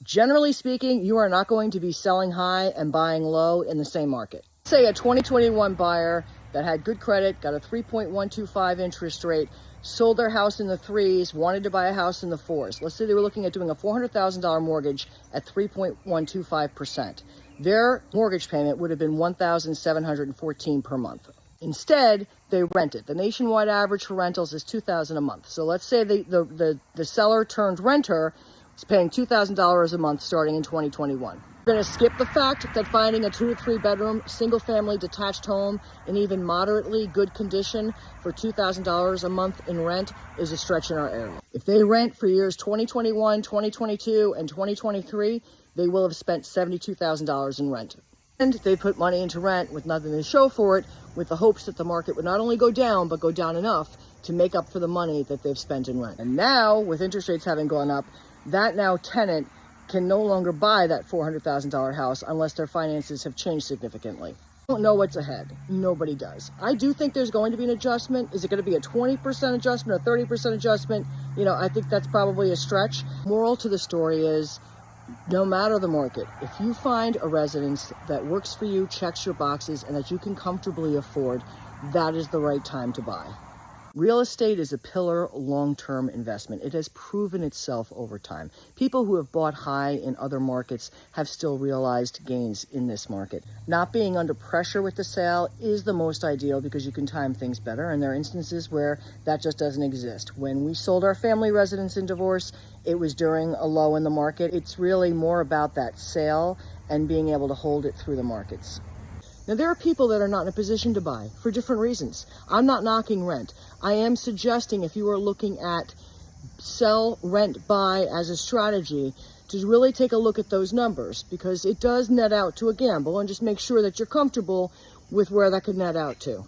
Generally speaking, you are not going to be selling high and buying low in the same market. Say a 2021 buyer that had good credit, got a 3.125 interest rate, sold their house in the threes, wanted to buy a house in the fours. Let's say they were looking at doing a $400,000 mortgage at 3.125%. Their mortgage payment would have been $1,714 per month. Instead, they rented. The nationwide average for rentals is $2,000 a month. So let's say the seller turned renter is paying $2,000 a month starting in 2021. We're going to skip the fact that finding a 2 to 3 bedroom, single family detached home in even moderately good condition for $2,000 a month in rent is a stretch in our area. If they rent for years 2021, 2022, and 2023, they will have spent $72,000 in rent. And they put money into rent with nothing to show for it, with the hopes that the market would not only go down, but go down enough to make up for the money that they've spent in rent. And now, with interest rates having gone up, that now tenant can no longer buy that $400,000 house unless their finances have changed significantly. I don't know what's ahead. Nobody does. I do think there's going to be an adjustment. Is it going to be a 20% adjustment, a 30% adjustment? I think that's probably a stretch. Moral to the story is, no matter the market, if you find a residence that works for you, checks your boxes, and that you can comfortably afford, that is the right time to buy. Real estate is a pillar long-term investment. It has proven itself over time. People who have bought high in other markets have still realized gains in this market. Not being under pressure with the sale is the most ideal because you can time things better, and there are instances where that just doesn't exist. When we sold our family residence in divorce, it was during a low in the market. It's really more about that sale and being able to hold it through the markets. Now, there are people that are not in a position to buy for different reasons. I'm not knocking rent. I am suggesting if you are looking at sell, rent, buy as a strategy, to really take a look at those numbers, because it does net out to a gamble, and just make sure that you're comfortable with where that could net out to.